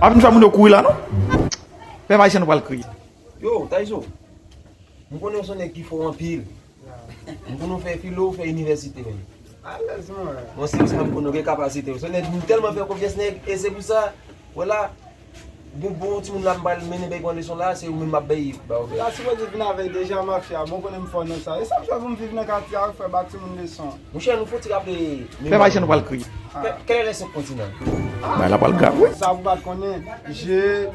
A vin fè moun yo kouy la non? Pè va isen nou pal kouy. Yo, Taizo. Mwen konnen son ek ki fò an pil. Mwen konnen fè filo, fè université men. Mwen se mwen konnen gen kapasite. Son ek mwen telman fè konfies nek, e se pou sa, wala, bon ti moun la mbal mene bey kwan leson la, se ou men map bey. La si wè di vin avèk deja mafya, bon konnen m fò nan sa. E sa m chwa voun viv nan kati ak fè bati moun leson. Mwen chè nou fò ti rappele. Pè va isen nou pal kouy. Quel est ce continent? Ba la pal gav. Ça vous bat konnen. J'ai,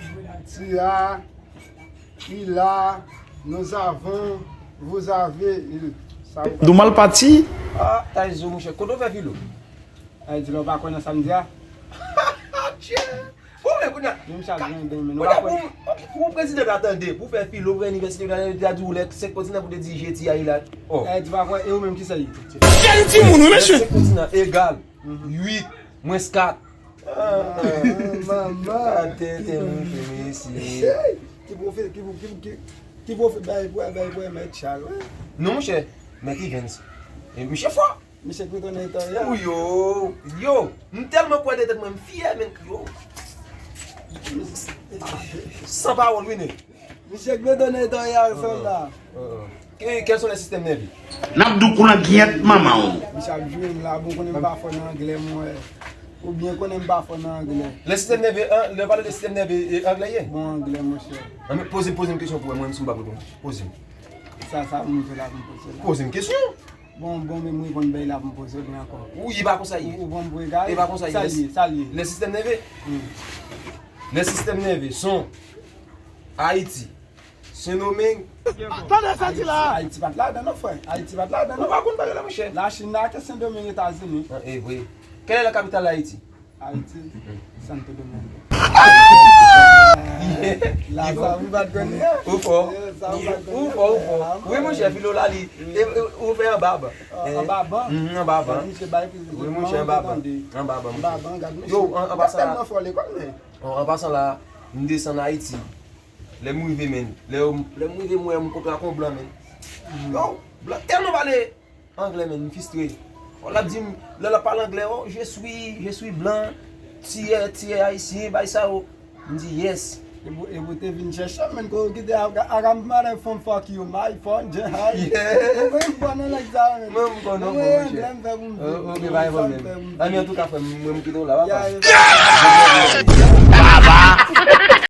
Tia, il a, nous avons, vous avez, il. Ça vous bat. Dou mal pati? Ah, Taizo mwen chè, kodo fè filo? Eh, di lo ba konnen samedi a. Pou mwen konnen? Même ça vient de men. Pou prezident attendez, pou fè filo, pou université, pou fè ou lek, se continent pou de di jeti a ilat. Oh. Eh, di ba konnen, e ou même ki sa yi. Se continent égal, 8 moins 4. Maman. Tete mwen fè mesi. Ki pou fè bay mè chal. Non mwen chè, mwen ki vens. E mwen chè fwa. Mè chè kwe konnen etan ya. Ou yo, mwen telman kwa detet mwen fiyè men yo. Sans parole, oui. Mè chè kwe konnen etan ya, soldat. Quels sont les systèmes nerveux? Nabdou kou nan giyet maman. Mè chè jwè m la, bon konnen mba fò nan anglais mwen. Ou bien konnen mba fò nan anglais. Le système nerveux, le parle de système nerveux anglais. Bon anglais mwen chè. Posez une question pour moi, je ne suis pas bon. Posez. Ça mwen fè la mwen pose la. Posez une question. Bon mwen mwen kon bay la mwen pose bien encore. Ou il va comme ça. Ou bon mwen gars. Il va comme ça. Salier. Les systèmes nerveux. Les systèmes nerveux sont Haïti, Saint-Domingue. Haïti bat la dan nou frère. Haïti bat la dan On nou. va contre la machine. La Chine la ke Saint-Domingue États-Unis. Eh oui. Quelle est la capitale d'Haïti? Haïti, Santo Domingo. La sa ou bat goni. Ou fort. Ou fort. Oui, mon chef, il a li. Ou fait un barbe. Un baban. Un barbe. Oui, mon chef, un barbe. Un barbe. Baban, gade mè. Yo, en passant tellement là, fort l'école mais. en passant là, nous descendons en Haïti. Les mouillés men. Les mouillés moi, mon copain con blanc men. Yo, blanc tellement parler anglais men, frustré. On l'a dit, là la parle anglais, oh, je suis blanc, tiers haïtien, bah ça oh. Il me dit yes. E bote vin chèche men ko gide agam mare fon fuck you my phone je hay. Yeah. Mwen konnen lak sa men. Mwen konnen Mwen mwen glem fe mwen. Ok, bye bye. Ami en tout cas, mwen mwen kito la. Ya.